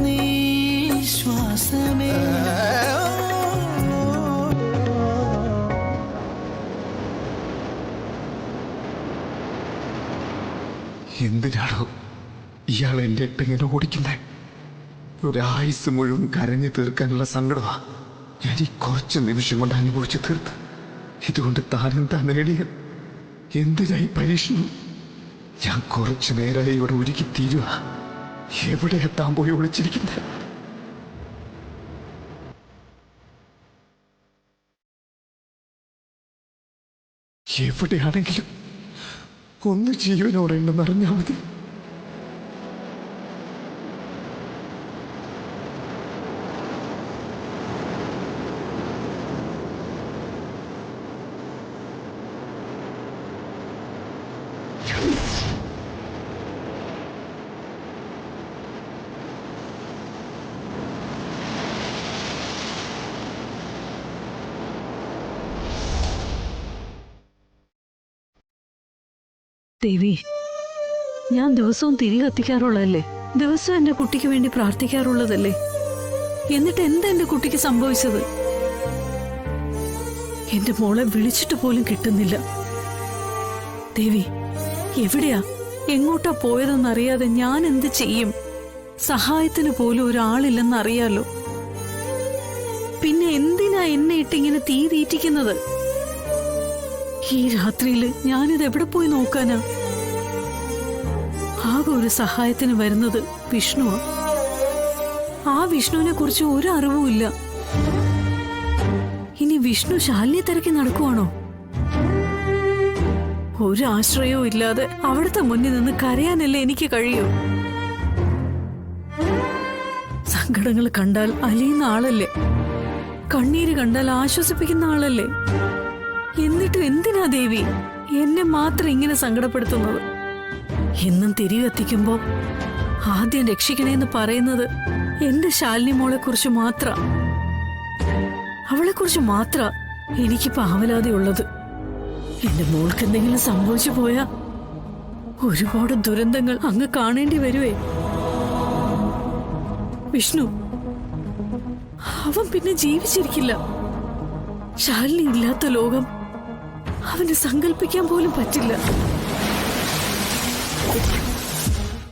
നീ ശ്വാസമേ. എന്തിനാണോ ഇയാൾ എൻ്റെ ഇട്ടിങ്ങനെ ഓടിക്കുന്നത്? ഒരായുസ് മുഴുവൻ കരഞ്ഞു തീർക്കാനുള്ള സങ്കടമാ ഞാൻ ഈ കുറച്ച് നിമിഷം കൊണ്ട് അനുഭവിച്ചു തീർത്ത്. ഇതുകൊണ്ട് താനെന്താ നേടിയ? എന്തിനായി പരീക്ഷണം? ഞാൻ കുറച്ചു നേരമായി ഇവിടെ ഒരുക്കി തീരുക. എവിടെ എത്താൻ പോയി ഒളിച്ചിരിക്കുന്നത്? എവിടെയാണെങ്കിലും ഒന്ന് ജീവനോടെ ഉണ്ടെന്ന് അറിഞ്ഞാൽ മതി. ദേവി, ഞാൻ ദിവസവും തിരി കത്തിക്കാറുള്ളതല്ലേ? ദിവസവും എന്റെ കുട്ടിക്ക് വേണ്ടി പ്രാർത്ഥിക്കാറുള്ളതല്ലേ? എന്നിട്ട് എന്താ എന്റെ കുട്ടിക്ക് സംഭവിച്ചത്? എന്റെ മോളെ വിളിച്ചിട്ട് പോലും കിട്ടുന്നില്ല. ദേവി, എവിടെയാ, എങ്ങോട്ടാ പോയതെന്നറിയാതെ ഞാൻ എന്ത് ചെയ്യും? സഹായത്തിന് പോലും ഒരാളില്ലെന്നറിയാലോ. പിന്നെ എന്തിനാ എന്നെ ഇട്ടിങ്ങനെ തീ തീറ്റിക്കുന്നത്? ഈ രാത്രിയില് ഞാനിത് എവിടെ പോയി നോക്കാനാ? ആകെ ഒരു സഹായത്തിന് വരുന്നത് വിഷ്ണുവാ. ആ വിഷ്ണുവിനെ കുറിച്ച് ഒരു അറിവുമില്ല. ഇനി വിഷ്ണു ശാലിനിയെ തിരക്കി നടക്കുവാണോ? ഒരു ആശ്രയവും ഇല്ലാതെ അവിടുത്തെ മുന്നിൽ നിന്ന് കരയാനല്ലേ എനിക്ക് കഴിയൂ? സങ്കടങ്ങൾ കണ്ടാൽ അലിയുന്ന ആളല്ലേ? കണ്ണീര് കണ്ടാൽ ആശ്വസിപ്പിക്കുന്ന ആളല്ലേ? എന്നിട്ടും എന്തിനാ ദേവി എന്നെ മാത്രം ഇങ്ങനെ സങ്കടപ്പെടുത്തുന്നത്? എന്നും തിരികെ എത്തിക്കുമ്പോ ആദ്യം രക്ഷിക്കണേന്ന് പറയുന്നത് എന്റെ ശാലിനി മോളെ കുറിച്ച് മാത്ര. അവളെ കുറിച്ച് മാത്ര എനിക്കിപ്പോ ആവലാതെ ഉള്ളത്. എന്റെ മോൾക്ക് എന്തെങ്കിലും സംഭവിച്ചു പോയാ ഒരുപാട് ദുരന്തങ്ങൾ അങ്ങ് കാണേണ്ടി വരുവേ. വിഷ്ണു അവൻ പിന്നെ ജീവിച്ചിരിക്കില്ല. ശാലിനി ഇല്ലാത്ത ലോകം അവന് സങ്കല്പിക്കാൻ പോലും പറ്റില്ല.